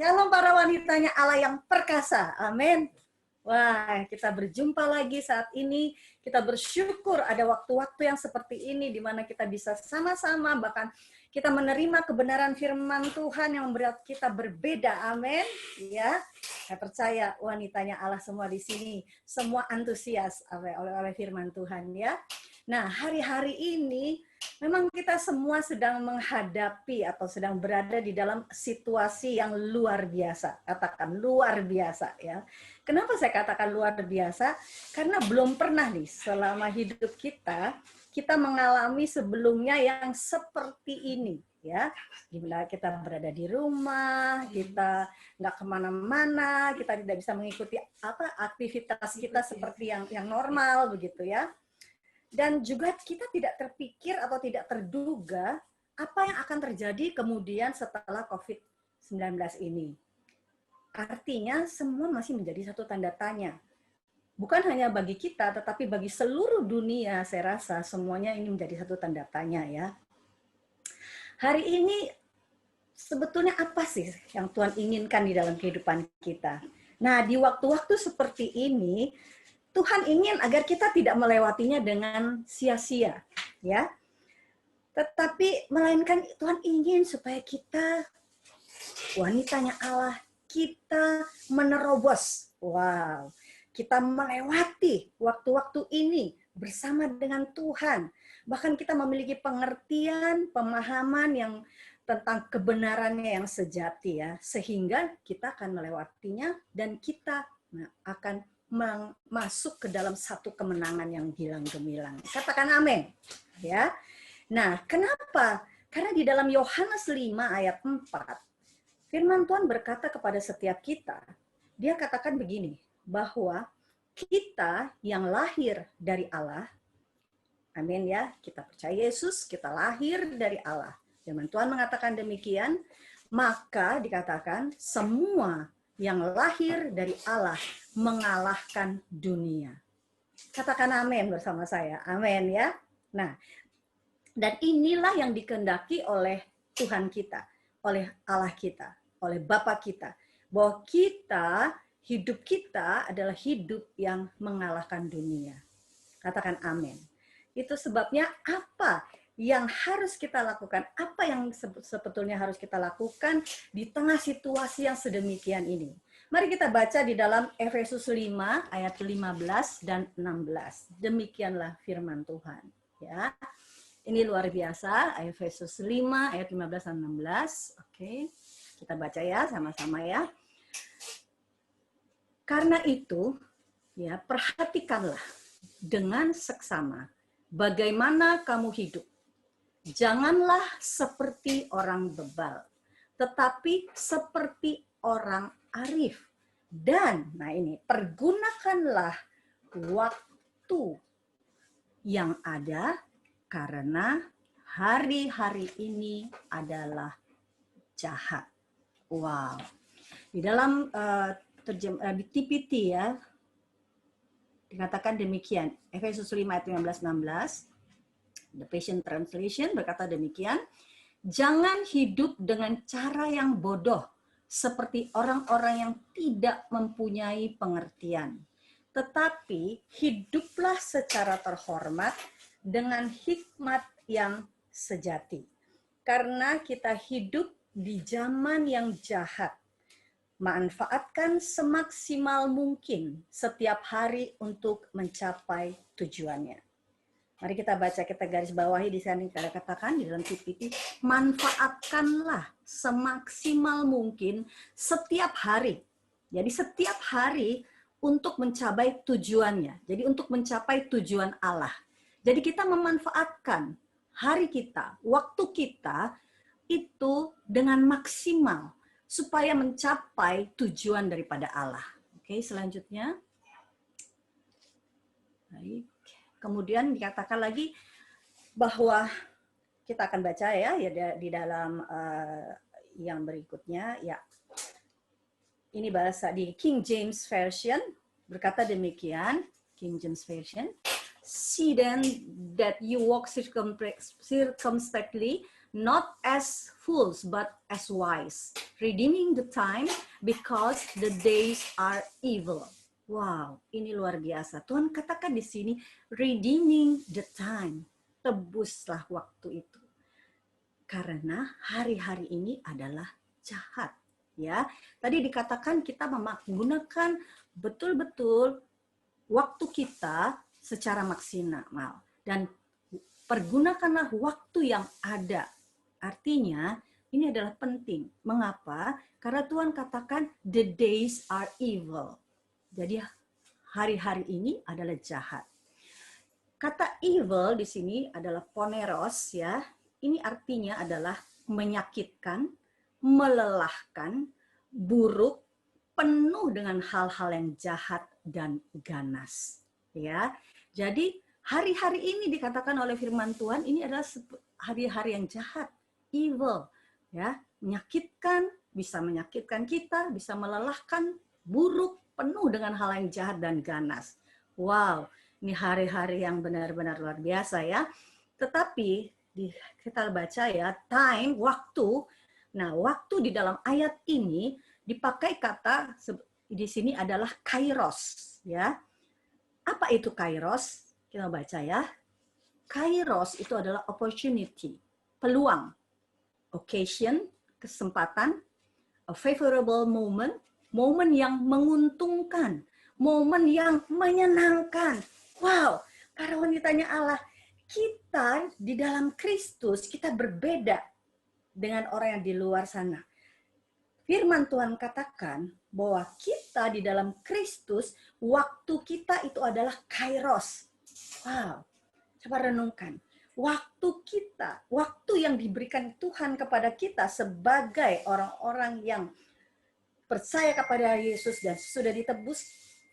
Shalom para wanitanya Allah yang perkasa. Amin. Wah, kita berjumpa lagi saat ini. Kita bersyukur ada waktu-waktu yang seperti ini di mana kita bisa sama-sama bahkan kita menerima kebenaran firman Tuhan yang membuat kita berbeda. Amin. Ya. Saya percaya wanitanya Allah semua di sini semua antusias oleh firman Tuhan ya. Nah, hari-hari ini memang kita semua sedang menghadapi atau sedang berada di dalam situasi yang luar biasa. Katakan luar biasa ya. Kenapa saya katakan luar biasa? Karena belum pernah nih selama hidup kita mengalami sebelumnya yang seperti ini ya. Gimana kita berada di rumah, kita nggak kemana-mana, kita tidak bisa mengikuti aktivitas kita seperti yang normal begitu ya. Dan juga kita tidak terpikir atau tidak terduga apa yang akan terjadi kemudian setelah COVID-19 ini. Artinya semua masih menjadi satu tanda tanya. Bukan hanya bagi kita, tetapi bagi seluruh dunia, saya rasa semuanya ini menjadi satu tanda tanya ya. Hari ini sebetulnya apa sih yang Tuhan inginkan di dalam kehidupan kita? Nah, di waktu-waktu seperti ini, Tuhan ingin agar kita tidak melewatinya dengan sia-sia, ya. Tetapi melainkan Tuhan ingin supaya kita, wanitanya Allah, kita menerobos. Wow, kita melewati waktu-waktu ini bersama dengan Tuhan. Bahkan kita memiliki pengertian, pemahaman yang tentang kebenarannya yang sejati ya, sehingga kita akan melewatinya dan kita akan masuk ke dalam satu kemenangan yang gilang gemilang. Katakan amin. Ya. Nah, kenapa? Karena di dalam Yohanes 5 ayat 4, firman Tuhan berkata kepada setiap kita, dia katakan begini, bahwa kita yang lahir dari Allah, amin ya, kita percaya Yesus, kita lahir dari Allah. Firman Tuhan mengatakan demikian, maka dikatakan semua yang lahir dari Allah mengalahkan dunia. Katakan amin bersama saya. Amin ya. Nah, dan inilah yang dikehendaki oleh Tuhan kita, oleh Allah kita, oleh Bapa kita, bahwa hidup kita adalah hidup yang mengalahkan dunia. Katakan amin. Itu sebabnya apa yang harus kita lakukan, apa yang sebetulnya harus kita lakukan di tengah situasi yang sedemikian ini. Mari kita baca di dalam Efesus 5 ayat 15 dan 16. Demikianlah firman Tuhan. Ya, ini luar biasa, Efesus 5 ayat 15 dan 16. Oke, kita baca ya sama-sama ya. Karena itu, ya perhatikanlah dengan seksama bagaimana kamu hidup. Janganlah seperti orang bebal, tetapi seperti orang arif. Dan, nah ini, pergunakanlah waktu yang ada karena hari-hari ini adalah jahat. Wow. Di dalam di TPT ya, dikatakan demikian. Efesus 5 ayat 15-16. The Passion Translation berkata demikian, jangan hidup dengan cara yang bodoh, seperti orang-orang yang tidak mempunyai pengertian. Tetapi hiduplah secara terhormat dengan hikmat yang sejati. Karena kita hidup di zaman yang jahat. Manfaatkan semaksimal mungkin setiap hari untuk mencapai tujuannya. Mari kita baca, kita garis bawahi di sana kita katakan di dalam PPT, manfaatkanlah semaksimal mungkin setiap hari. Jadi setiap hari untuk mencapai tujuannya. Jadi untuk mencapai tujuan Allah. Jadi kita memanfaatkan hari kita, waktu kita itu dengan maksimal supaya mencapai tujuan daripada Allah. Oke, selanjutnya. Baik. Kemudian dikatakan lagi bahwa kita akan baca ya di dalam yang berikutnya ya. Ini bahasa di King James Version berkata demikian, King James Version. See then that you walk circumspectly, not as fools, but as wise, redeeming the time because the days are evil. Wow, ini luar biasa. Tuhan katakan di sini, redeeming the time, tebuslah waktu itu. Karena hari-hari ini adalah jahat. Ya, tadi dikatakan kita menggunakan betul-betul waktu kita secara maksimal dan pergunakanlah waktu yang ada. Artinya ini adalah penting. Mengapa? Karena Tuhan katakan the days are evil. Jadi hari-hari ini adalah jahat. Kata evil di sini adalah poneros ya. Ini artinya adalah menyakitkan, melelahkan, buruk, penuh dengan hal-hal yang jahat dan ganas. Ya, jadi hari-hari ini dikatakan oleh firman Tuhan ini adalah hari-hari yang jahat, evil, ya, menyakitkan, bisa menyakitkan kita, bisa melelahkan, buruk, penuh dengan hal yang jahat dan ganas. Wow, ini hari-hari yang benar-benar luar biasa ya. Tetapi kita baca ya, time, waktu. Nah, waktu di dalam ayat ini dipakai kata di sini adalah kairos, ya. Apa itu kairos? Kita baca ya. Kairos itu adalah opportunity, peluang, occasion, kesempatan, a favorable moment, momen yang menguntungkan, momen yang menyenangkan. Wow, para wanitanya Allah, kita di dalam Kristus, kita berbeda dengan orang yang di luar sana. Firman Tuhan katakan bahwa kita di dalam Kristus, waktu kita itu adalah kairos. Wow, coba renungkan. Waktu kita, waktu yang diberikan Tuhan kepada kita sebagai orang-orang yang percaya kepada Yesus dan sudah ditebus,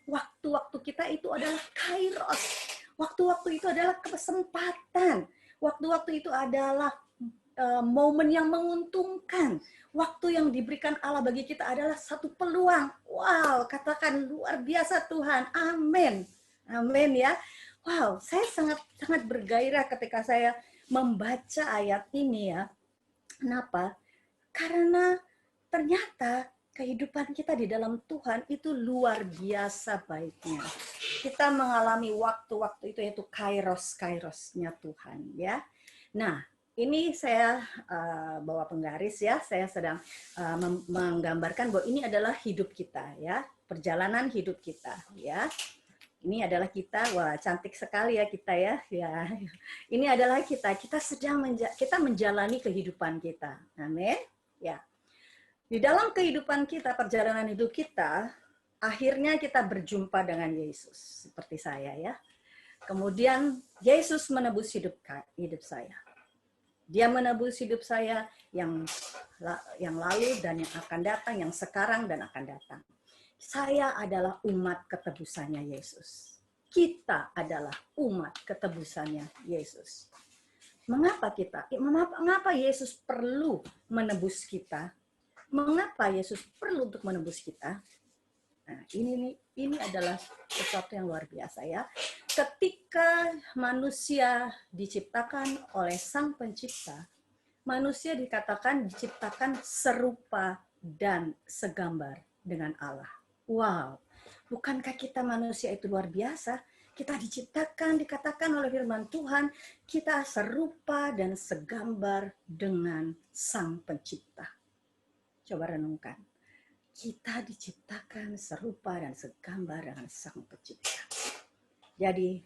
waktu-waktu kita itu adalah kairos. Waktu-waktu itu adalah kesempatan. Waktu-waktu itu adalah momen yang menguntungkan. Waktu yang diberikan Allah bagi kita adalah satu peluang. Wow, katakan luar biasa Tuhan. Amin. Amin ya. Wow, saya sangat bergairah ketika saya membaca ayat ini ya. Kenapa? Karena ternyata kehidupan kita di dalam Tuhan itu luar biasa baiknya. Kita mengalami waktu-waktu itu yaitu kairos-kairosnya Tuhan ya. Nah, ini saya bawa penggaris ya, saya sedang menggambarkan bahwa ini adalah hidup kita ya, perjalanan hidup kita ya. Ini adalah kita, wah cantik sekali ya kita ya. Ya, ini adalah kita sedang kita menjalani kehidupan kita, amin. Ya, di dalam kehidupan kita, perjalanan hidup kita, akhirnya kita berjumpa dengan Yesus seperti saya ya. Kemudian Yesus menebus hidup saya. Dia menebus hidup saya yang lalu dan yang akan datang, yang sekarang dan akan datang. Saya adalah umat ketebusannya Yesus. Kita adalah umat ketebusannya Yesus. Mengapa mengapa Yesus perlu menebus kita? Mengapa Yesus perlu untuk menebus kita? Nah, ini adalah sesuatu yang luar biasa ya. Ketika manusia diciptakan oleh Sang Pencipta, manusia diciptakan serupa dan segambar dengan Allah. Wow, bukankah kita manusia itu luar biasa? Kita dikatakan oleh firman Tuhan, kita serupa dan segambar dengan Sang Pencipta. Coba renungkan. Kita diciptakan serupa dan segambar dengan Sang Pencipta. Jadi,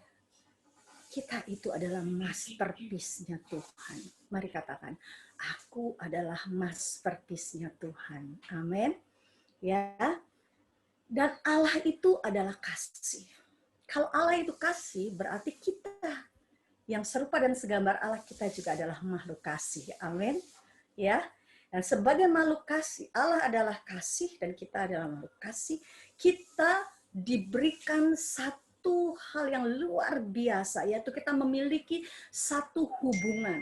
kita itu adalah masterpiece-nya Tuhan. Mari katakan, aku adalah masterpiece-nya Tuhan. Amin. Ya. Dan Allah itu adalah kasih. Kalau Allah itu kasih, berarti kita yang serupa dan segambar Allah, kita juga adalah makhluk kasih. Amin. Ya. Dan sebagai makhluk kasih, Allah adalah kasih dan kita adalah makhluk kasih. Kita diberikan satu hal yang luar biasa, yaitu kita memiliki satu hubungan,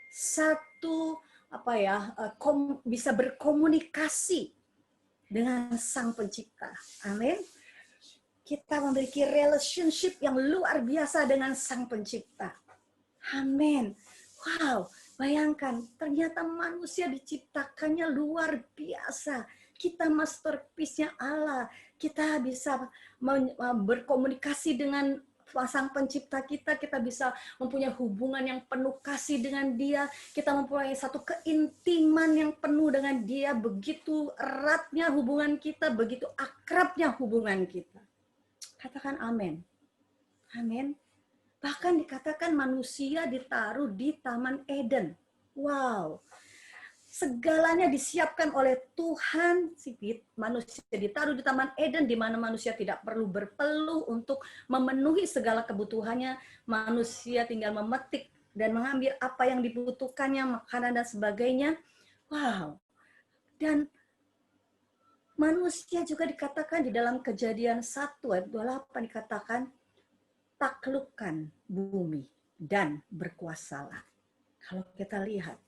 satu bisa berkomunikasi dengan Sang Pencipta. Amin. Kita memiliki relationship yang luar biasa dengan Sang Pencipta. Amin. Wow, bayangkan ternyata manusia diciptakannya luar biasa. Kita masterpiece-nya Allah. Kita bisa berkomunikasi dengan sang pencipta kita bisa mempunyai hubungan yang penuh kasih dengan dia, kita mempunyai satu keintiman yang penuh dengan dia, begitu eratnya hubungan kita, begitu akrabnya hubungan kita. Katakan amin. Amin. Bahkan dikatakan manusia ditaruh di Taman Eden. Wow. Segalanya disiapkan oleh Tuhan. Manusia ditaruh di Taman Eden di mana manusia tidak perlu berpeluh untuk memenuhi segala kebutuhannya. Manusia tinggal memetik dan mengambil apa yang dibutuhkannya, makanan dan sebagainya. Wow. Dan manusia juga dikatakan di dalam Kejadian 1 ayat 28 dikatakan taklukkan bumi dan berkuasalah. Kalau kita lihat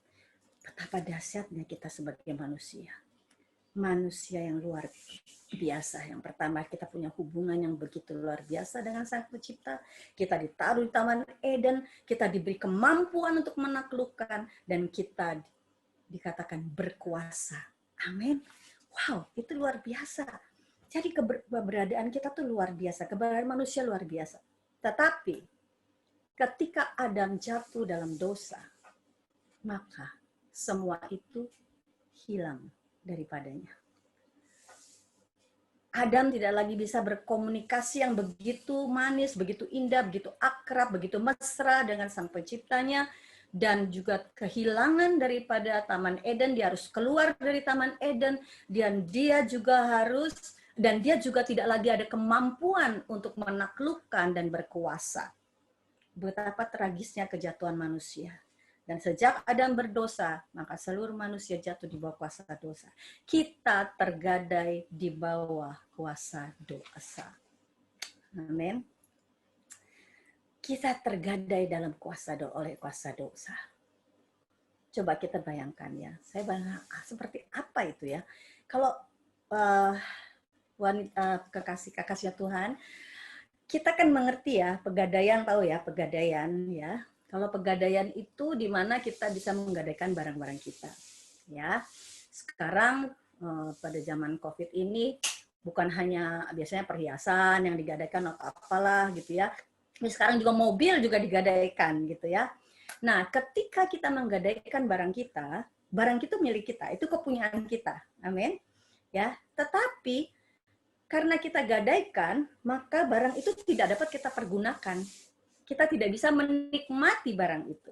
betapa dahsyatnya kita sebagai manusia. Manusia yang luar biasa. Yang pertama, kita punya hubungan yang begitu luar biasa dengan Sang Pencipta. Kita ditaruh di Taman Eden, kita diberi kemampuan untuk menaklukkan, dan kita dikatakan berkuasa. Amin. Wow, itu luar biasa. Jadi keberadaan kita tuh luar biasa, keberadaan manusia luar biasa. Tetapi ketika Adam jatuh dalam dosa, maka semua itu hilang daripadanya. Adam tidak lagi bisa berkomunikasi yang begitu manis, begitu indah, begitu akrab, begitu mesra dengan Sang Penciptanya, dan juga kehilangan daripada Taman Eden. Dia harus keluar dari Taman Eden, dan dia juga tidak lagi ada kemampuan untuk menaklukkan dan berkuasa. Betapa tragisnya kejatuhan manusia. Dan sejak Adam berdosa, maka seluruh manusia jatuh di bawah kuasa dosa. Kita tergadai di bawah kuasa dosa. Amin. Kita tergadai dalam oleh kuasa dosa. Coba kita bayangkan ya. Saya bayangkan seperti apa itu ya. Kalau kekasih-kekasihnya Tuhan, kita kan mengerti ya, pegadaian, tahu ya, pegadaian ya. Kalau pegadaian itu di mana kita bisa menggadaikan barang-barang kita. Ya. Sekarang pada zaman Covid ini bukan hanya biasanya perhiasan yang digadaikan atau apalah gitu ya. Tapi sekarang juga mobil juga digadaikan gitu ya. Nah, ketika kita menggadaikan barang itu milik kita, itu kepunyaan kita. Amin. Ya, tetapi karena kita gadaikan, maka barang itu tidak dapat kita pergunakan. Kita tidak bisa menikmati barang itu.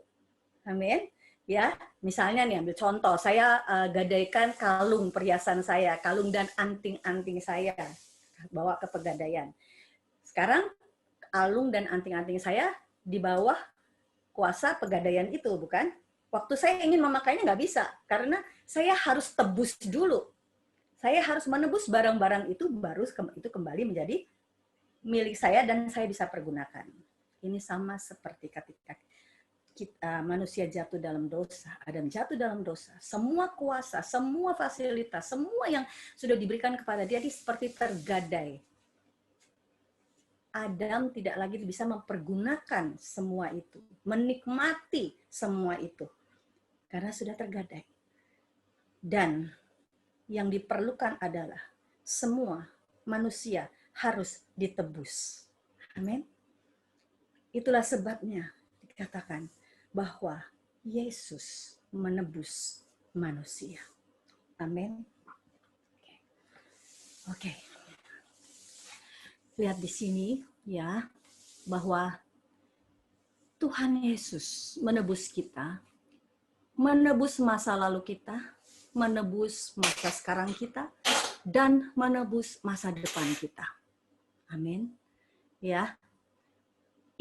Amin. Ya, misalnya nih ambil contoh, saya gadaikan kalung perhiasan saya, kalung dan anting-anting saya bawa ke pegadaian. Sekarang kalung dan anting-anting saya di bawah kuasa pegadaian itu, bukan? Waktu saya ingin memakainya nggak bisa, karena saya harus tebus dulu. Saya harus menebus barang-barang itu, baru itu kembali menjadi milik saya dan saya bisa pergunakan. Ini sama seperti ketika manusia jatuh dalam dosa, Adam jatuh dalam dosa, semua kuasa, semua fasilitas, semua yang sudah diberikan kepada dia seperti tergadai. Adam tidak lagi bisa mempergunakan semua itu, menikmati semua itu, karena sudah tergadai. Dan yang diperlukan adalah semua manusia harus ditebus. Amin. Itulah sebabnya dikatakan bahwa Yesus menebus manusia. Amin. Oke. Lihat di sini ya, bahwa Tuhan Yesus menebus kita, menebus masa lalu kita, menebus masa sekarang kita, dan menebus masa depan kita. Amin. Ya.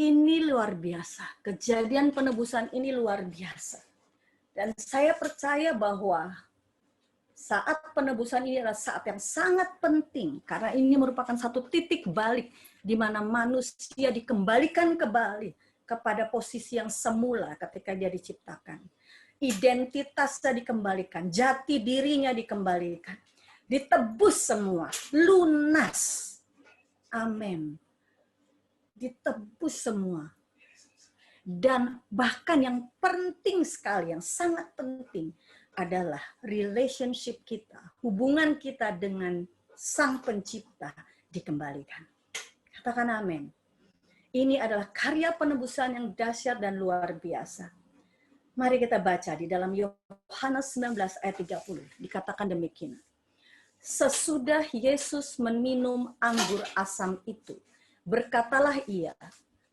Ini luar biasa. Kejadian penebusan ini luar biasa. Dan saya percaya bahwa saat penebusan ini adalah saat yang sangat penting, karena ini merupakan satu titik balik di mana manusia dikembalikan kembali kepada posisi yang semula ketika dia diciptakan. Identitasnya dikembalikan, jati dirinya dikembalikan. Ditebus semua, lunas. Amin. Ditebus semua. Dan bahkan yang penting sekali, yang sangat penting adalah relationship kita, hubungan kita dengan Sang Pencipta dikembalikan. Katakan amin. Ini adalah karya penebusan yang dahsyat dan luar biasa. Mari kita baca di dalam Yohanes 19 ayat 30. Dikatakan demikian. Sesudah Yesus meminum anggur asam itu, berkatalah ia,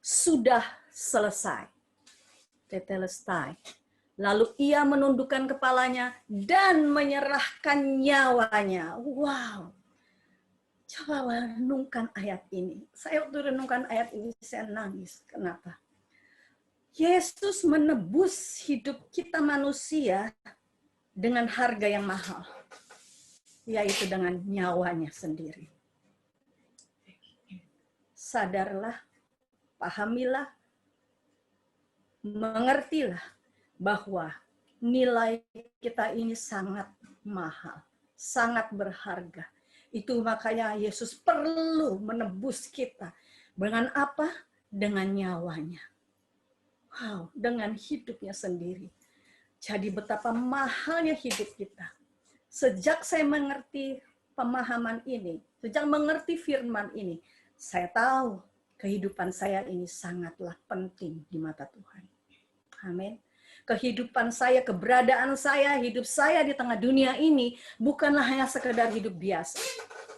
sudah selesai. Tetelestai. Lalu ia menundukkan kepalanya dan menyerahkan nyawanya. Wow. Coba renungkan ayat ini. Saya waktu renungkan ayat ini, saya nangis. Kenapa? Yesus menebus hidup kita manusia dengan harga yang mahal. Yaitu dengan nyawanya sendiri. Sadarlah, pahamilah, mengertilah bahwa nilai kita ini sangat mahal, sangat berharga. Itu makanya Yesus perlu menebus kita. Dengan apa? Dengan nyawanya. Wow, dengan hidupnya sendiri. Jadi betapa mahalnya hidup kita. Sejak saya mengerti pemahaman ini, sejak mengerti firman ini, saya tahu kehidupan saya ini sangatlah penting di mata Tuhan. Amin. Kehidupan saya, keberadaan saya, hidup saya di tengah dunia ini bukanlah hanya sekedar hidup biasa.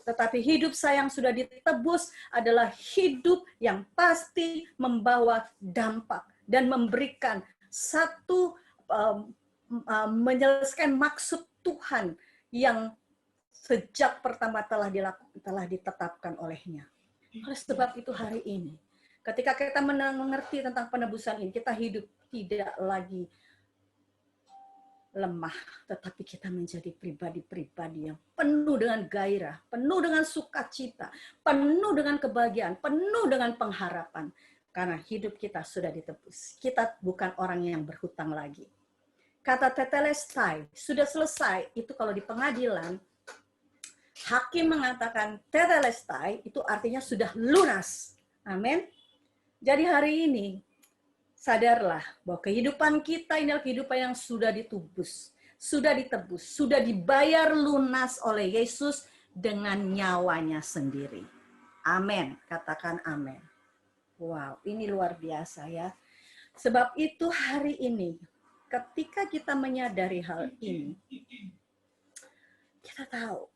Tetapi hidup saya yang sudah ditebus adalah hidup yang pasti membawa dampak dan memberikan satu menyelesaikan maksud Tuhan yang sejak pertama telah ditetapkan olehnya. Oleh sebab itu hari ini, ketika kita mengerti tentang penebusan ini, kita hidup tidak lagi lemah, tetapi kita menjadi pribadi-pribadi yang penuh dengan gairah, penuh dengan sukacita, penuh dengan kebahagiaan, penuh dengan pengharapan. Karena hidup kita sudah ditebus. Kita bukan orang yang berhutang lagi. Kata tetelestai, sudah selesai, itu kalau di pengadilan, hakim mengatakan tetelestai, itu artinya sudah lunas. Amin. Jadi hari ini, sadarlah bahwa kehidupan kita ini adalah kehidupan yang sudah ditebus, sudah ditebus, sudah dibayar lunas oleh Yesus dengan nyawanya sendiri. Amin. Katakan amin. Wow, ini luar biasa ya. Sebab itu hari ini, ketika kita menyadari hal ini, kita tahu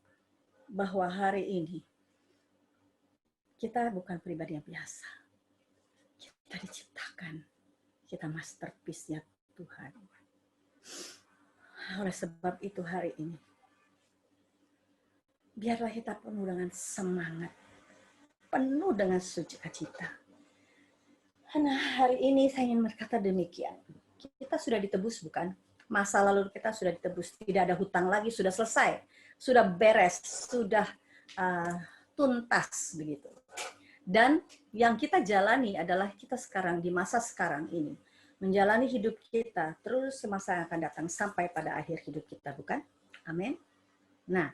bahwa hari ini kita bukan pribadi yang biasa. Kita diciptakan. Kita masterpiece-nya Tuhan. Oleh sebab itu hari ini, biarlah kita penuh dengan semangat, penuh dengan sukacita. Karena hari ini saya ingin berkata demikian. Kita sudah ditebus bukan? Masa lalu kita sudah ditebus. Tidak ada hutang lagi, sudah selesai. Sudah beres, sudah tuntas begitu. Dan yang kita jalani adalah kita sekarang, di masa sekarang ini, menjalani hidup kita terus semasa yang akan datang sampai pada akhir hidup kita, bukan? Amin. Nah,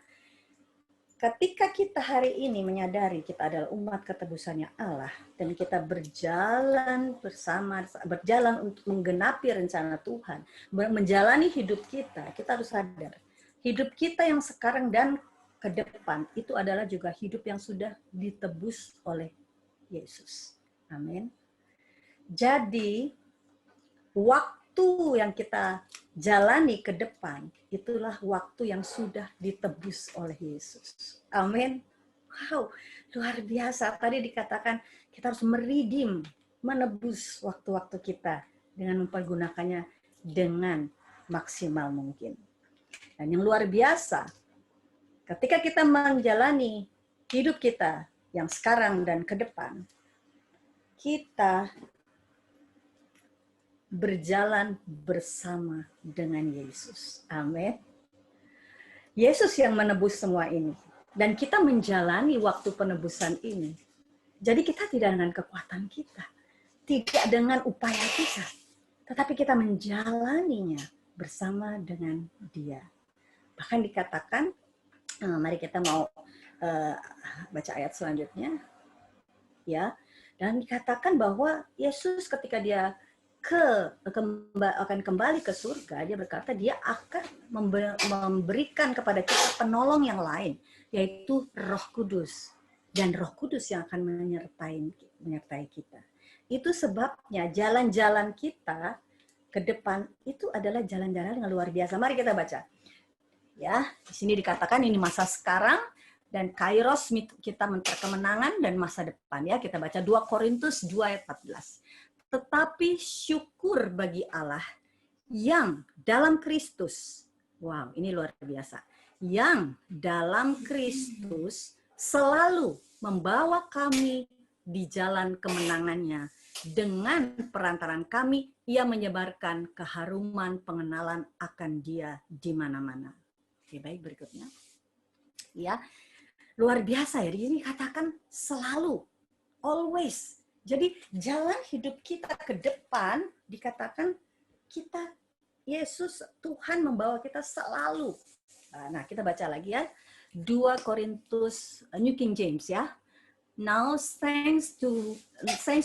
ketika kita hari ini menyadari kita adalah umat ketebusannya Allah dan kita berjalan bersama, berjalan untuk menggenapi rencana Tuhan, menjalani hidup kita harus sadar. Hidup kita yang sekarang dan ke depan itu adalah juga hidup yang sudah ditebus oleh Yesus. Amin. Jadi, waktu yang kita jalani ke depan, itulah waktu yang sudah ditebus oleh Yesus. Amin. Wow, luar biasa. Tadi dikatakan kita harus meridim, menebus waktu-waktu kita dengan mempergunakannya dengan maksimal mungkin. Dan yang luar biasa, ketika kita menjalani hidup kita yang sekarang dan ke depan, kita berjalan bersama dengan Yesus. Amin. Yesus yang menebus semua ini. Dan kita menjalani waktu penebusan ini. Jadi kita tidak dengan kekuatan kita. Tidak dengan upaya kita. Tetapi kita menjalaninya bersama dengan Dia. Bahkan dikatakan, mari kita mau baca ayat selanjutnya. Ya, dan dikatakan bahwa Yesus ketika Dia akan kembali ke surga, dia berkata dia akan memberikan kepada kita penolong yang lain, yaitu Roh Kudus. Dan Roh Kudus yang akan menyertai kita. Itu sebabnya jalan-jalan kita ke depan itu adalah jalan-jalan yang luar biasa. Mari kita baca. Ya, di sini dikatakan ini masa sekarang dan kairos kita kemenangan dan masa depan, ya. Kita baca 2 Korintus 2 ayat 14. Tetapi syukur bagi Allah yang dalam Kristus. Wow, ini luar biasa. Yang dalam Kristus selalu membawa kami di jalan kemenangannya. Dengan perantaran kami, ia menyebarkan keharuman pengenalan akan Dia di mana-mana. Oke, baik, berikutnya. Ya, luar biasa ya. Ini katakan selalu, always. Jadi jalan hidup kita ke depan dikatakan kita, Yesus, Tuhan membawa kita selalu. Nah, kita baca lagi ya. 2 Korintus, New King James ya. Now thanks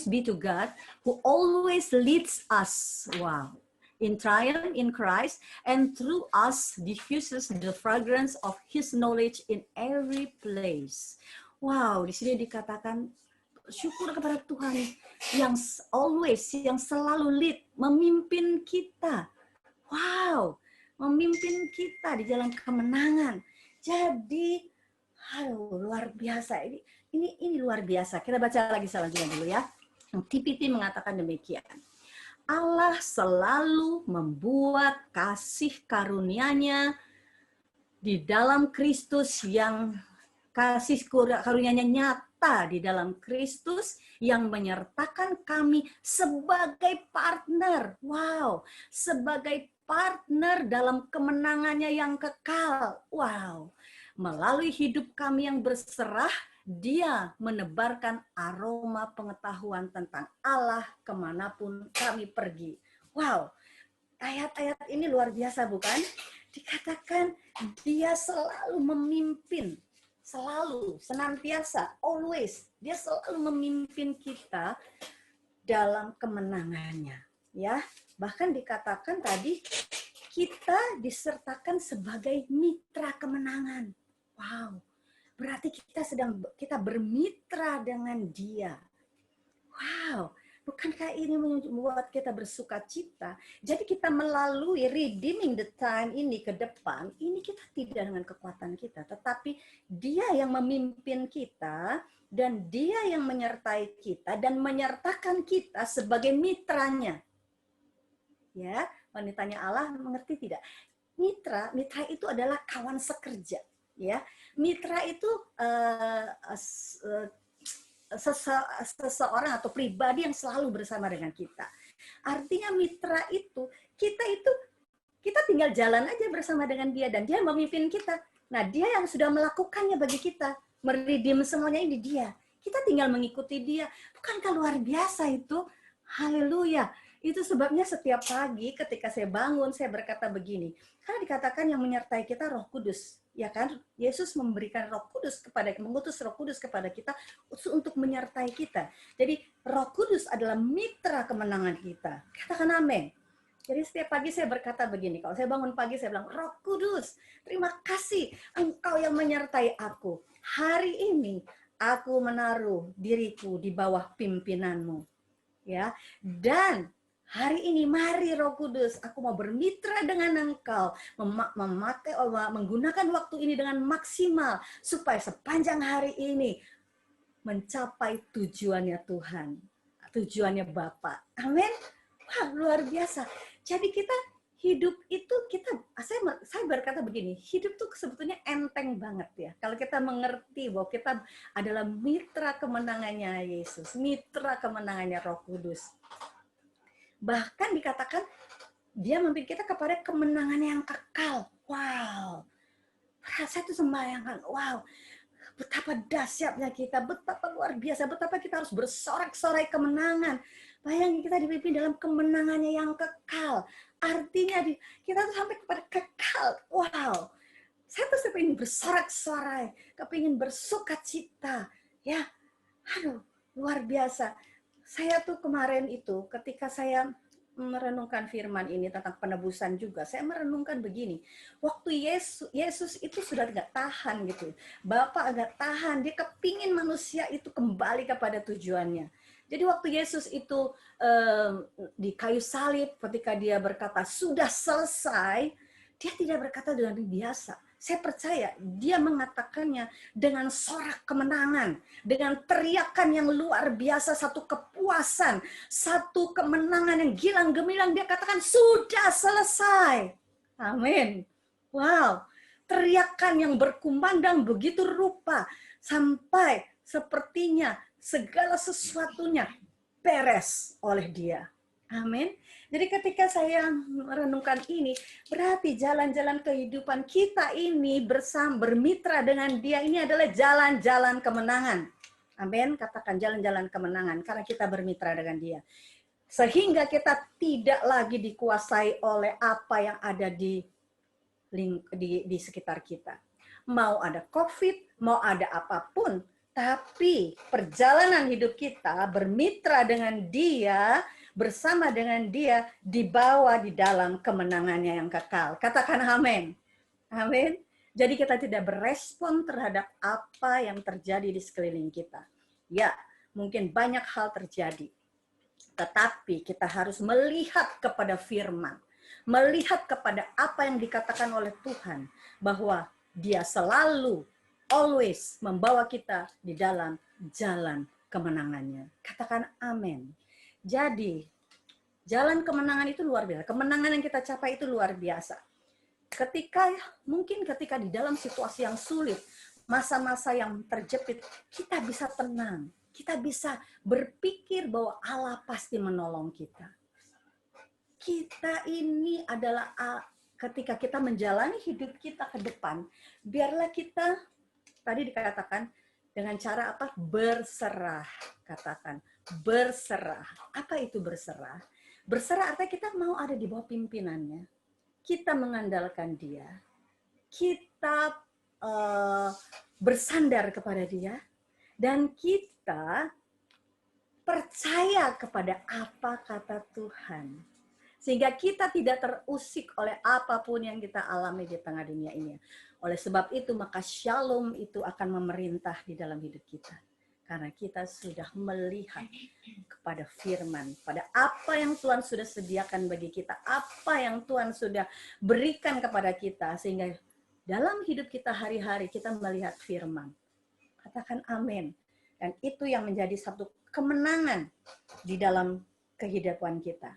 be to God who always leads us. Wow. In triumph in Christ, and through us diffuses the fragrance of His knowledge in every place. Wow, di sini dikatakan syukur kepada Tuhan yang always, yang selalu lead, memimpin kita. Wow, memimpin kita di jalan kemenangan. Jadi, luar biasa. Ini luar biasa. Kita baca lagi selanjutnya dulu ya. TPT mengatakan demikian. Allah selalu membuat kasih karunia-Nya di dalam Kristus, yang kasih karunia-Nya nyata di dalam Kristus yang menyertakan kami sebagai partner. Wow, sebagai partner dalam kemenangannya yang kekal. Wow, melalui hidup kami yang berserah, Dia menebarkan aroma pengetahuan tentang Allah kemanapun kami pergi. Wow, ayat-ayat ini luar biasa bukan? Dikatakan Dia selalu memimpin, selalu, senantiasa, always. Dia selalu memimpin kita dalam kemenangannya. Ya, bahkan dikatakan tadi kita disertakan sebagai mitra kemenangan. Wow. Berarti kita bermitra dengan Dia. Wow, bukankah ini membuat kita bersuka cita? Jadi kita melalui redeeming the time ini ke depan, ini kita tidak dengan kekuatan kita, tetapi Dia yang memimpin kita, dan Dia yang menyertai kita, dan menyertakan kita sebagai mitranya. Ya, wanitanya Allah mengerti tidak? Mitra itu adalah kawan sekerja. Ya, mitra itu seseorang atau pribadi yang selalu bersama dengan kita. Artinya mitra itu kita tinggal jalan aja bersama dengan dia, dan dia memimpin kita. Nah, dia yang sudah melakukannya bagi kita, meridim semuanya ini Dia. Kita tinggal mengikuti Dia. Bukankah luar biasa itu? Haleluya. Itu sebabnya setiap pagi ketika saya bangun, saya berkata begini. Karena dikatakan yang menyertai kita Roh Kudus. Ya kan? Yesus memberikan mengutus Roh Kudus kepada kita untuk menyertai kita. Jadi Roh Kudus adalah mitra kemenangan kita. Katakan amin. Jadi setiap pagi saya berkata begini. Kalau saya bangun pagi saya bilang, Roh Kudus, terima kasih Engkau yang menyertai aku. Hari ini aku menaruh diriku di bawah pimpinanmu. Ya, dan hari ini mari Roh Kudus, aku mau bermitra dengan Engkau, menggunakan waktu ini dengan maksimal supaya sepanjang hari ini mencapai tujuannya Tuhan, tujuannya Bapa. Amin. Wah, luar biasa. Jadi kita hidup itu saya berkata begini, hidup tuh sebetulnya enteng banget ya. Kalau kita mengerti bahwa kita adalah mitra kemenangannya Yesus, mitra kemenangannya Roh Kudus. Bahkan dikatakan Dia memimpin kita kepada kemenangan yang kekal. Wow. Saya tuh sembayangkan, wow. Betapa dahsyatnya kita, betapa luar biasa, betapa kita harus bersorak-sorai kemenangan. Bayangin kita dipimpin dalam kemenangannya yang kekal. Artinya kita tuh sampai kepada kekal. Wow. Saya tuh pengen bersorak-sorai, kepingin bersuka cita. Ya, aduh, luar biasa. Saya tuh kemarin itu ketika saya merenungkan firman ini tentang penebusan juga, saya merenungkan begini, waktu Yesus itu sudah nggak tahan gitu, Bapak nggak tahan, dia kepingin manusia itu kembali kepada tujuannya. Jadi waktu Yesus itu di kayu salib, ketika dia berkata sudah selesai, dia tidak berkata dengan biasa. Saya percaya dia mengatakannya dengan sorak kemenangan, dengan teriakan yang luar biasa, satu kepuasan, satu kemenangan yang gilang gemilang. Dia katakan sudah selesai. Amin. Wow, teriakan yang berkumandang begitu rupa sampai sepertinya segala sesuatunya beres oleh dia. Amin. Jadi ketika saya merenungkan ini, berarti jalan-jalan kehidupan kita ini bersama bermitra dengan dia ini adalah jalan-jalan kemenangan. Amin. Katakan jalan-jalan kemenangan karena kita bermitra dengan dia. Sehingga kita tidak lagi dikuasai oleh apa yang ada di sekitar kita. Mau ada COVID, mau ada apapun, tapi perjalanan hidup kita bermitra dengan dia, bersama dengan dia, dibawa di dalam kemenangannya yang kekal. Katakan amin. Amin. Jadi kita tidak berespon terhadap apa yang terjadi di sekeliling kita. Ya, mungkin banyak hal terjadi. Tetapi kita harus melihat kepada firman. Melihat kepada apa yang dikatakan oleh Tuhan. Bahwa dia selalu, always membawa kita di dalam jalan kemenangannya. Katakan amin. Jadi, jalan kemenangan itu luar biasa. Kemenangan yang kita capai itu luar biasa. Mungkin ketika di dalam situasi yang sulit, masa-masa yang terjepit, kita bisa tenang. Kita bisa berpikir bahwa Allah pasti menolong kita. Kita ini adalah ketika kita menjalani hidup kita ke depan, biarlah kita tadi dikatakan dengan cara apa? Berserah. Katakan berserah. Apa itu berserah? Berserah artinya kita mau ada di bawah pimpinannya. Kita mengandalkan dia. Kita bersandar kepada dia. Dan kita percaya kepada apa kata Tuhan. Sehingga kita tidak terusik oleh apapun yang kita alami di tengah dunia ini. Oleh sebab itu, maka shalom itu akan memerintah di dalam hidup kita. Karena kita sudah melihat kepada firman, pada apa yang Tuhan sudah sediakan bagi kita, apa yang Tuhan sudah berikan kepada kita, sehingga dalam hidup kita hari-hari kita melihat firman. Katakan amin. Dan itu yang menjadi satu kemenangan di dalam kehidupan kita.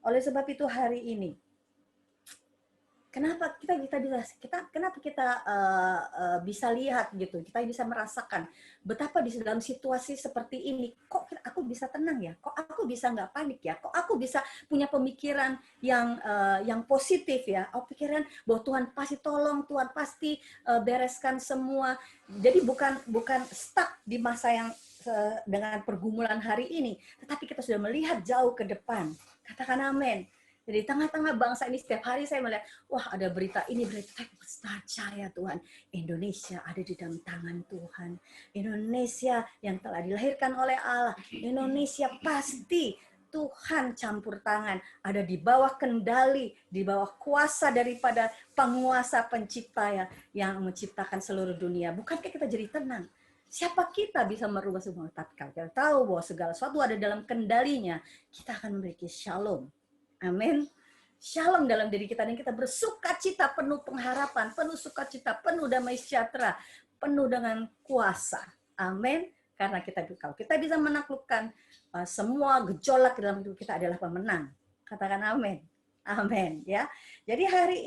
Oleh sebab itu hari ini, kenapa kita bisa lihat gitu, kita bisa merasakan betapa di dalam situasi seperti ini, kok aku bisa tenang ya, kok aku bisa nggak panik ya, kok aku bisa punya pemikiran yang positif ya, pikiran bahwa Tuhan pasti tolong, Tuhan pasti bereskan semua. Jadi bukan stuck di masa yang dengan pergumulan hari ini, tetapi kita sudah melihat jauh ke depan. Katakan amin. Jadi tengah-tengah bangsa ini setiap hari saya melihat, wah ada berita ini, berita percaya Tuhan. Indonesia ada di dalam tangan Tuhan. Indonesia yang telah dilahirkan oleh Allah. Indonesia pasti Tuhan campur tangan. Ada di bawah kendali, di bawah kuasa daripada penguasa pencipta yang menciptakan seluruh dunia. Bukankah kita jadi tenang? Siapa kita bisa merubah semua? Tapi kalau kita tahu bahwa segala sesuatu ada dalam kendalinya, kita akan memiliki shalom. Amin. Shalom dalam diri kita dan kita bersukacita, penuh pengharapan, penuh sukacita, penuh damai sejahtera, penuh dengan kuasa. Amin. Karena kalau kita bisa menaklukkan semua gejolak dalam hidup kita adalah pemenang. Katakan amin. Amin ya. Jadi hari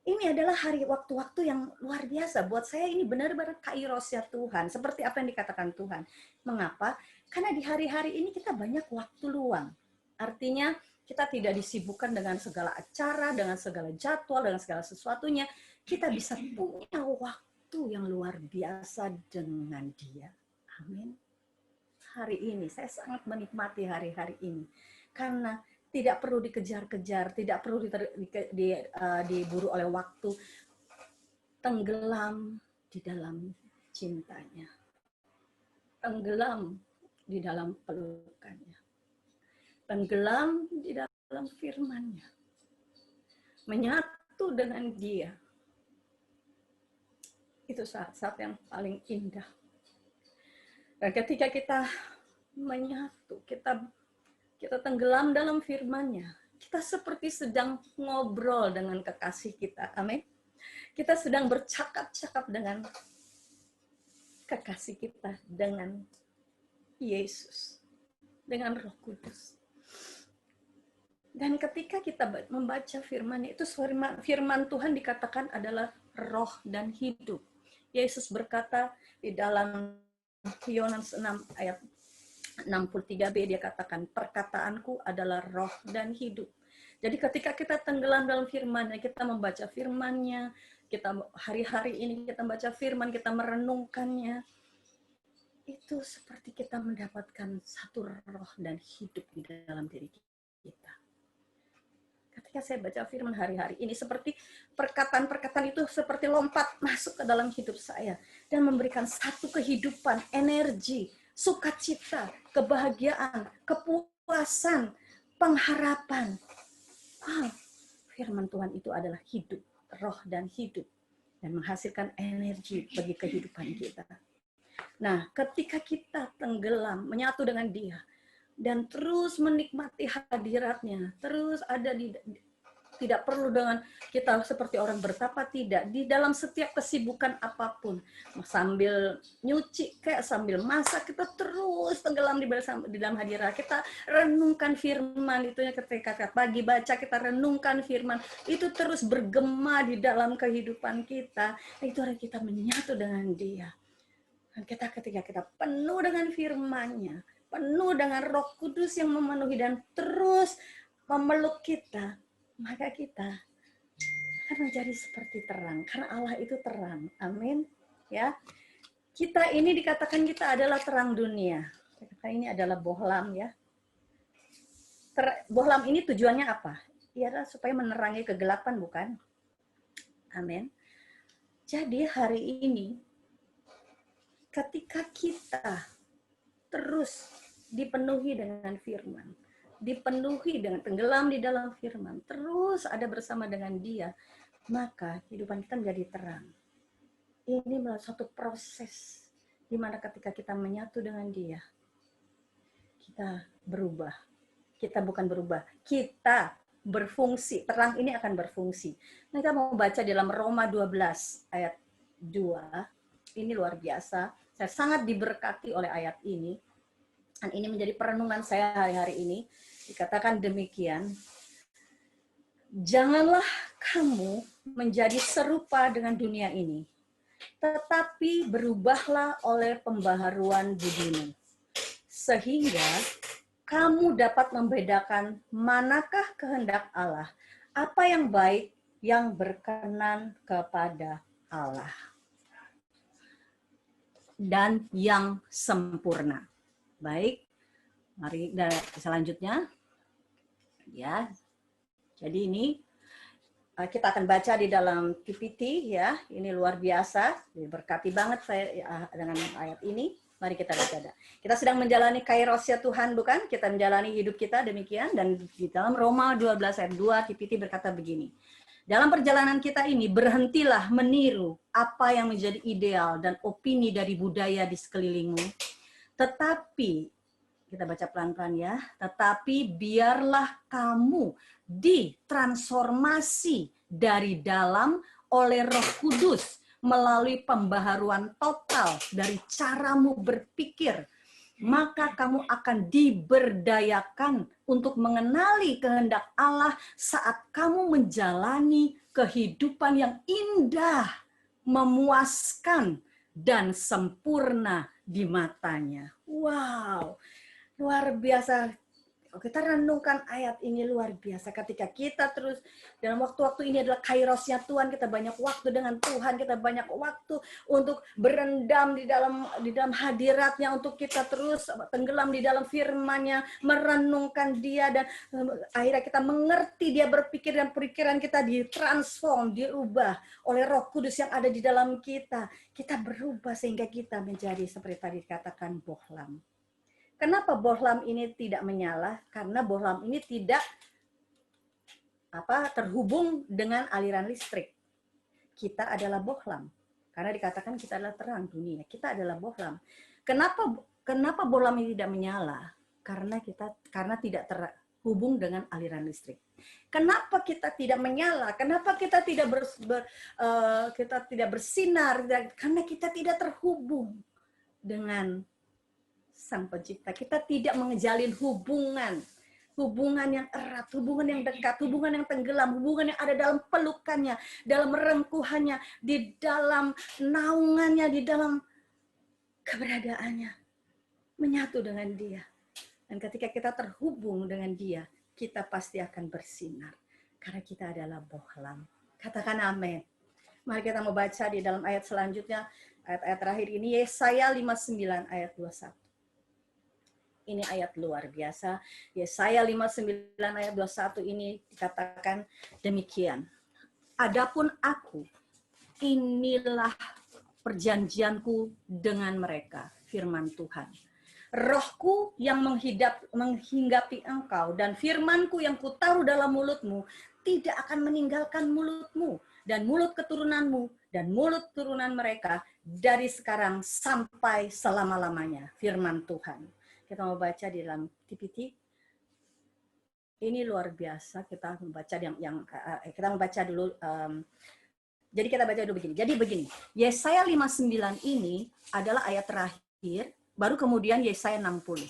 ini adalah hari waktu-waktu yang luar biasa. Buat saya ini benar-benar kairosnya Tuhan. Seperti apa yang dikatakan Tuhan. Mengapa? Karena di hari-hari ini kita banyak waktu luang. Artinya kita tidak disibukkan dengan segala acara, dengan segala jadwal, dengan segala sesuatunya. Kita bisa punya waktu yang luar biasa dengan dia. Amin. Hari ini, saya sangat menikmati hari-hari ini. Karena tidak perlu dikejar-kejar, tidak perlu diburu oleh waktu. Tenggelam di dalam cintanya. Tenggelam di dalam pelukannya. Tenggelam di dalam dalam firman-Nya. Menyatu dengan Dia. Itu saat-saat yang paling indah. Dan ketika kita menyatu, kita tenggelam dalam firman-Nya, kita seperti sedang ngobrol dengan kekasih kita. Amin. Kita sedang bercakap-cakap dengan kekasih kita, dengan Yesus, dengan Roh Kudus. Dan ketika kita membaca firman itu firman Tuhan dikatakan adalah roh dan hidup. Yesus berkata di dalam Yohanes 6 ayat 63b, dia katakan, perkataanku adalah roh dan hidup. Jadi ketika kita tenggelam dalam firman-Nya, kita membaca firman-Nya, kita hari-hari ini kita membaca firman, kita merenungkannya, itu seperti kita mendapatkan satu roh dan hidup di dalam diri kita. Ketika saya baca firman hari-hari ini, seperti perkataan-perkataan itu seperti lompat masuk ke dalam hidup saya dan memberikan satu kehidupan, energi, sukacita, kebahagiaan, kepuasan, pengharapan. Wow, firman Tuhan itu adalah hidup, roh dan hidup, dan menghasilkan energi bagi kehidupan kita. Nah, ketika kita tenggelam, menyatu dengan Dia, dan terus menikmati hadirat-Nya, terus ada tidak perlu dengan kita seperti orang bertapa, tidak. Di dalam setiap kesibukan apapun, sambil nyuci, kayak sambil masak, kita terus tenggelam di dalam hadirat. Kita renungkan firman, itu ya ketika pagi baca, kita renungkan firman, itu terus bergema di dalam kehidupan kita. Itu hari kita menyatu dengan Dia. Dan ketika kita penuh dengan firman-Nya, penuh dengan Roh Kudus yang memenuhi dan terus memeluk kita, maka kita akan menjadi seperti terang, karena Allah itu terang. Amin. Ya, kita ini dikatakan kita adalah terang dunia. Kita ini adalah bohlam, ya. Bohlam ini tujuannya apa? Ya, supaya menerangi kegelapan, bukan? Amin. Jadi hari ini, ketika kita terus dipenuhi dengan firman, dipenuhi dengan tenggelam di dalam firman, terus ada bersama dengan Dia, maka kehidupan kita menjadi terang. Ini adalah suatu proses di mana ketika kita menyatu dengan Dia, kita berubah. Kita bukan berubah, kita berfungsi. Terang ini akan berfungsi. Nah, kita mau baca dalam Roma 12 ayat 2. Ini luar biasa. Saya sangat diberkati oleh ayat ini. Dan ini menjadi perenungan saya hari-hari ini. Dikatakan demikian, janganlah kamu menjadi serupa dengan dunia ini, tetapi berubahlah oleh pembaharuan budimu, sehingga kamu dapat membedakan manakah kehendak Allah, apa yang baik, yang berkenan kepada Allah, dan yang sempurna. Baik, mari selanjutnya. Ya, jadi ini kita akan baca di dalam PPT, ya. Ini luar biasa, diberkati banget saya dengan ayat ini. Mari kita baca. Kita sedang menjalani kairosnya Tuhan, bukan? Kita menjalani hidup kita demikian. Dan di dalam Roma 12 ayat 2, PPT berkata begini. Dalam perjalanan kita ini, berhentilah meniru apa yang menjadi ideal dan opini dari budaya di sekelilingmu. Tetapi, kita baca pelan-pelan ya, tetapi biarlah kamu ditransformasi dari dalam oleh Roh Kudus melalui pembaharuan total dari caramu berpikir. Maka kamu akan diberdayakan untuk mengenali kehendak Allah saat kamu menjalani kehidupan yang indah, memuaskan, dan sempurna di matanya. Wow, luar biasa. Kita renungkan ayat ini luar biasa. Ketika kita terus dalam waktu-waktu ini adalah kairosnya Tuhan, kita banyak waktu dengan Tuhan, kita banyak waktu untuk berendam di dalam hadiratnya, untuk kita terus tenggelam di dalam firman-Nya, merenungkan Dia, dan akhirnya kita mengerti Dia berpikir, dan pikiran kita ditransform, diubah oleh Roh Kudus yang ada di dalam kita. Kita berubah sehingga kita menjadi seperti tadi dikatakan bohlam. Kenapa bohlam ini tidak menyala? Karena bohlam ini tidak terhubung dengan aliran listrik. Kita adalah bohlam. Karena dikatakan kita adalah terang dunia. Kita adalah bohlam. Kenapa bohlam ini tidak menyala? Karena tidak terhubung dengan aliran listrik. Kenapa kita tidak menyala? Kenapa kita tidak bersinar? Karena kita tidak terhubung dengan Sang Pencipta. Kita tidak menjalin hubungan yang erat, hubungan yang dekat, hubungan yang tenggelam, hubungan yang ada dalam pelukannya, dalam rengkuhannya, di dalam naungannya, di dalam keberadaannya, menyatu dengan Dia. Dan ketika kita terhubung dengan Dia, kita pasti akan bersinar, karena kita adalah bohlam. Katakan amin. Mari kita mau baca di dalam ayat selanjutnya, ayat-ayat terakhir ini, Yesaya 59 ayat 21. Ini ayat luar biasa. Yesaya 59 ayat 21 ini dikatakan demikian. Adapun aku, inilah perjanjianku dengan mereka, firman Tuhan. Rohku yang menghinggapi engkau dan firmanku yang kutaruh dalam mulutmu tidak akan meninggalkan mulutmu dan mulut keturunanmu dan mulut turunan mereka dari sekarang sampai selama-lamanya, firman Tuhan. Kita mau baca di dalam TPT. Ini luar biasa. Kita membaca kita membaca dulu. Jadi kita baca dulu begini. Jadi begini. Yesaya 59 ini adalah ayat terakhir. Baru kemudian Yesaya 60.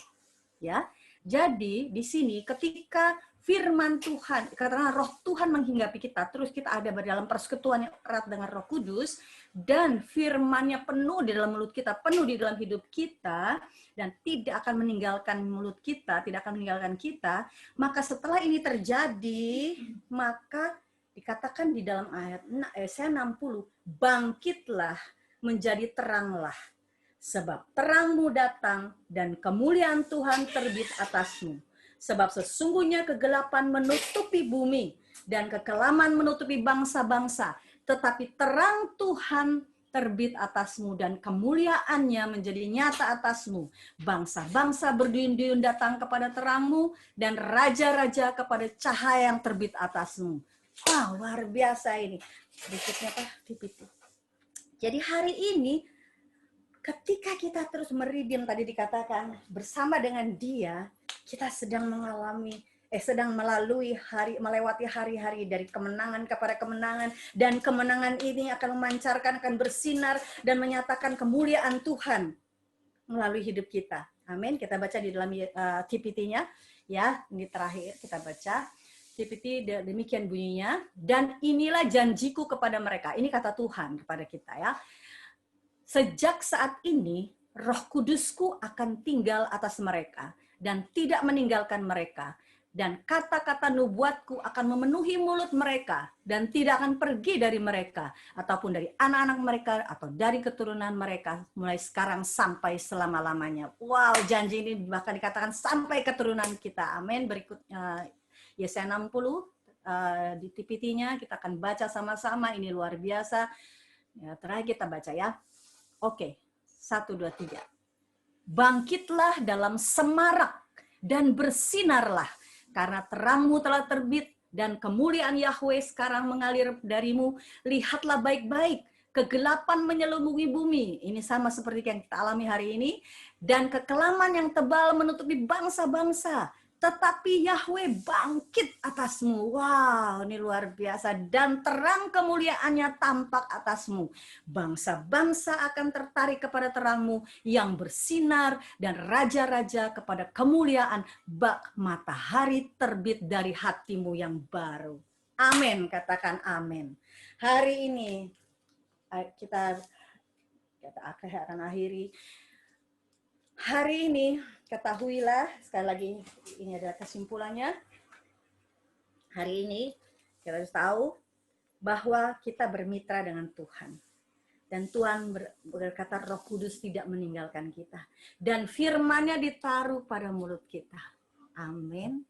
Ya. Jadi di sini ketika firman Tuhan, karena roh Tuhan menghinggapi kita, terus kita ada dalam persekutuan yang erat dengan Roh Kudus, dan firman-Nya penuh di dalam mulut kita, penuh di dalam hidup kita, dan tidak akan meninggalkan mulut kita, tidak akan meninggalkan kita, maka setelah ini terjadi, maka dikatakan di dalam ayat Yesaya 60, bangkitlah menjadi teranglah, sebab terangmu datang dan kemuliaan Tuhan terbit atasmu. Sebab sesungguhnya kegelapan menutupi bumi dan kekelaman menutupi bangsa-bangsa, tetapi terang Tuhan terbit atasmu dan kemuliaannya menjadi nyata atasmu. Bangsa-bangsa berduyun-duyun datang kepada terangmu dan raja-raja kepada cahaya yang terbit atasmu. Wow, luar biasa ini. Berikutnya PPT. Jadi hari ini ketika kita terus meridim, tadi dikatakan bersama dengan Dia, kita sedang melewati hari-hari dari kemenangan kepada kemenangan, dan kemenangan ini akan memancarkan, akan bersinar dan menyatakan kemuliaan Tuhan melalui hidup kita. Amin. Kita baca di dalam TPT-nya, ya. Ini terakhir kita baca. TPT demikian bunyinya, dan inilah janjiku kepada mereka. Ini kata Tuhan kepada kita, ya. Sejak saat ini, Roh Kudusku akan tinggal atas mereka dan tidak meninggalkan mereka. Dan kata-kata nubuatku akan memenuhi mulut mereka dan tidak akan pergi dari mereka, ataupun dari anak-anak mereka atau dari keturunan mereka, mulai sekarang sampai selama-lamanya. Wow, janji ini bahkan dikatakan sampai keturunan kita. Amin. Berikutnya Yesaya 60 di TPT-nya kita akan baca sama-sama. Ini luar biasa. Ya, terakhir kita baca, ya. Oke, 1, 2, 3. Bangkitlah dalam semarak dan bersinarlah, karena terangmu telah terbit dan kemuliaan Yahweh sekarang mengalir darimu. Lihatlah baik-baik, kegelapan menyelubungi bumi. Ini sama seperti yang kita alami hari ini. Dan kekelaman yang tebal menutupi bangsa-bangsa. Tetapi Yahweh bangkit atasmu. Wow, ini luar biasa. Dan terang kemuliaannya tampak atasmu. Bangsa-bangsa akan tertarik kepada terangmu yang bersinar, dan raja-raja kepada kemuliaan bak matahari terbit dari hatimu yang baru. Amin, katakan amin. Hari ini kita akan akhiri. Hari ini ketahuilah, sekali lagi ini adalah kesimpulannya. Hari ini kita harus tahu bahwa kita bermitra dengan Tuhan. Dan Tuhan berkata Roh Kudus tidak meninggalkan kita. Dan firman-Nya ditaruh pada mulut kita. Amin.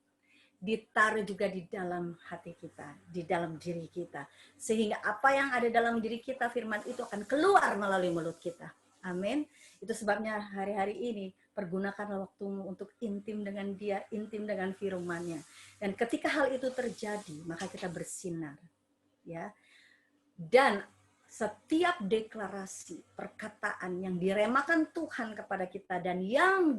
Ditaruh juga di dalam hati kita, di dalam diri kita. Sehingga apa yang ada dalam diri kita, firman itu akan keluar melalui mulut kita. Amin. Itu sebabnya hari-hari ini Pergunakanlah waktumu untuk intim dengan Dia, intim dengan firman-Nya. Dan ketika hal itu terjadi, maka kita bersinar. Ya. Dan setiap deklarasi, perkataan yang diremakan Tuhan kepada kita dan yang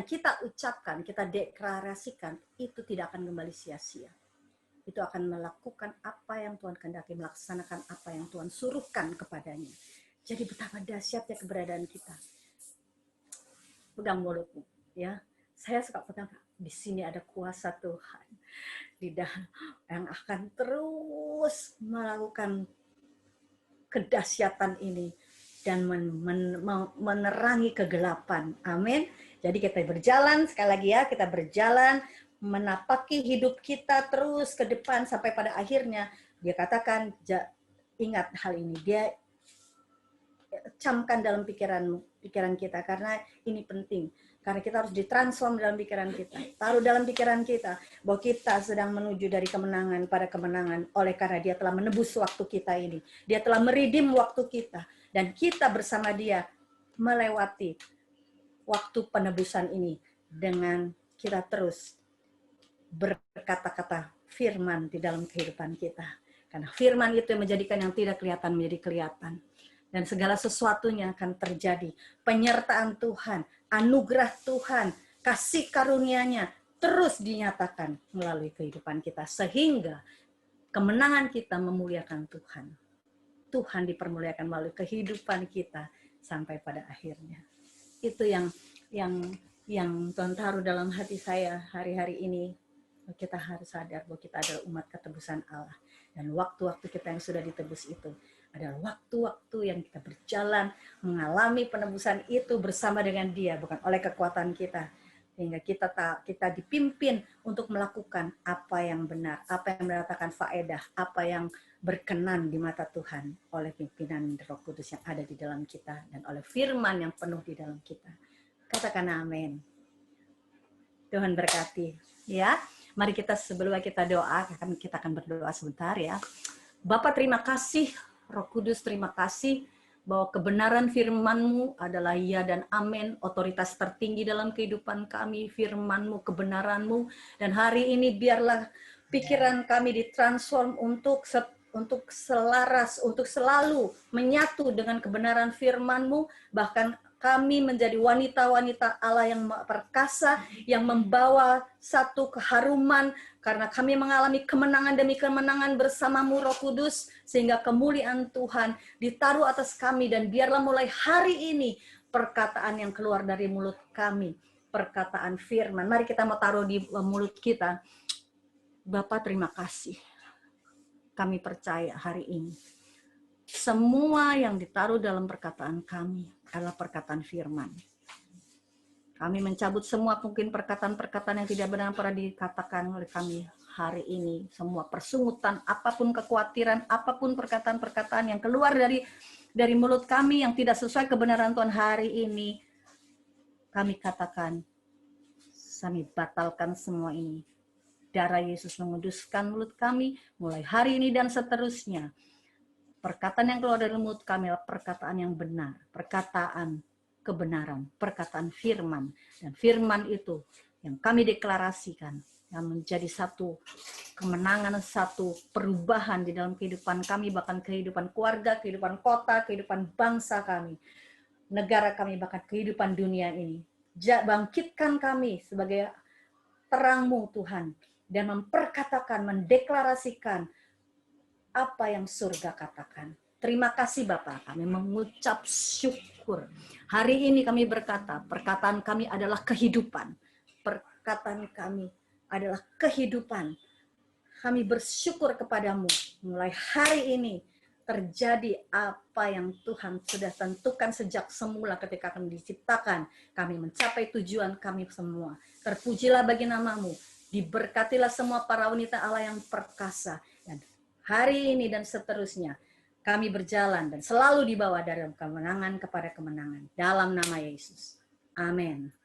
kita ucapkan, kita deklarasikan, itu tidak akan kembali sia-sia. Itu akan melakukan apa yang Tuhan kehendaki, melaksanakan apa yang Tuhan suruhkan kepadanya. Jadi betapa dahsyatnya keberadaan kita. Pegang mulutmu, ya. Saya suka pegang, di sini ada kuasa Tuhan di dalam yang akan terus melakukan kedahsyatan ini dan menerangi kegelapan. Amin. Jadi kita berjalan, sekali lagi ya, kita berjalan menapaki hidup kita terus ke depan sampai pada akhirnya dia katakan, ingat hal ini, dia camkan dalam pikiran kita, karena ini penting. Karena kita harus ditransform dalam pikiran kita. Taruh dalam pikiran kita bahwa kita sedang menuju dari kemenangan pada kemenangan. Oleh karena Dia telah menebus waktu kita ini. Dia telah meridim waktu kita. Dan kita bersama Dia melewati waktu penebusan ini. Dengan kita terus berkata-kata firman di dalam kehidupan kita. Karena firman itu yang menjadikan yang tidak kelihatan menjadi kelihatan. Dan segala sesuatunya akan terjadi. Penyertaan Tuhan, anugerah Tuhan, kasih karunia-Nya terus dinyatakan melalui kehidupan kita. Sehingga kemenangan kita memuliakan Tuhan. Tuhan dipermuliakan melalui kehidupan kita sampai pada akhirnya. Itu yang Tuhan taruh dalam hati saya hari-hari ini. Kita harus sadar bahwa kita adalah umat ketebusan Allah. Dan waktu-waktu kita yang sudah ditebus itu adalah waktu-waktu yang kita berjalan mengalami penebusan itu bersama dengan Dia, bukan oleh kekuatan kita. Sehingga kita dipimpin untuk melakukan apa yang benar, apa yang mendatangkan faedah, apa yang berkenan di mata Tuhan oleh pimpinan Roh Kudus yang ada di dalam kita dan oleh firman yang penuh di dalam kita. Katakan amin. Tuhan berkati. Ya, mari kita sebelum kita doa, kita akan berdoa sebentar ya. Bapa, terima kasih. Roh Kudus, terima kasih bahwa kebenaran firman-Mu adalah ya dan amin, otoritas tertinggi dalam kehidupan kami, firman-Mu, kebenaran-Mu, dan hari ini biarlah pikiran kami ditransform untuk selaras, untuk selalu menyatu dengan kebenaran firman-Mu, bahkan kami menjadi wanita-wanita Allah yang perkasa, yang membawa satu keharuman, karena kami mengalami kemenangan demi kemenangan bersama-Mu Roh Kudus, sehingga kemuliaan Tuhan ditaruh atas kami, dan biarlah mulai hari ini perkataan yang keluar dari mulut kami, perkataan firman. Mari kita mau taruh di mulut kita. Bapa, terima kasih. Kami percaya hari ini semua yang ditaruh dalam perkataan kami adalah perkataan firman. Kami mencabut semua mungkin perkataan-perkataan yang tidak benar pernah dikatakan oleh kami hari ini. Semua persungutan, apapun kekhawatiran, apapun perkataan-perkataan yang keluar dari mulut kami yang tidak sesuai kebenaran Tuhan hari ini, kami katakan, kami batalkan semua ini. Darah Yesus menguduskan mulut kami mulai hari ini dan seterusnya. Perkataan yang keluar dari mulut kami adalah perkataan yang benar, perkataan kebenaran, perkataan firman. Dan firman itu yang kami deklarasikan, yang menjadi satu kemenangan, satu perubahan di dalam kehidupan kami, bahkan kehidupan keluarga, kehidupan kota, kehidupan bangsa kami, negara kami, bahkan kehidupan dunia ini. Bangkitkan kami sebagai terang-Mu Tuhan, dan memperkatakan, mendeklarasikan apa yang surga katakan. Terima kasih Bapak, kami mengucap syukur. Hari ini kami berkata, perkataan kami adalah kehidupan. Perkataan kami adalah kehidupan. Kami bersyukur kepadamu. Mulai hari ini terjadi apa yang Tuhan sudah tentukan sejak semula ketika kami diciptakan. Kami mencapai tujuan kami semua. Terpujilah bagi nama-Mu. Diberkatilah semua para wanita Allah yang perkasa. Dan hari ini dan seterusnya, kami berjalan dan selalu dibawa dari kemenangan kepada kemenangan. Dalam nama Yesus. Amin.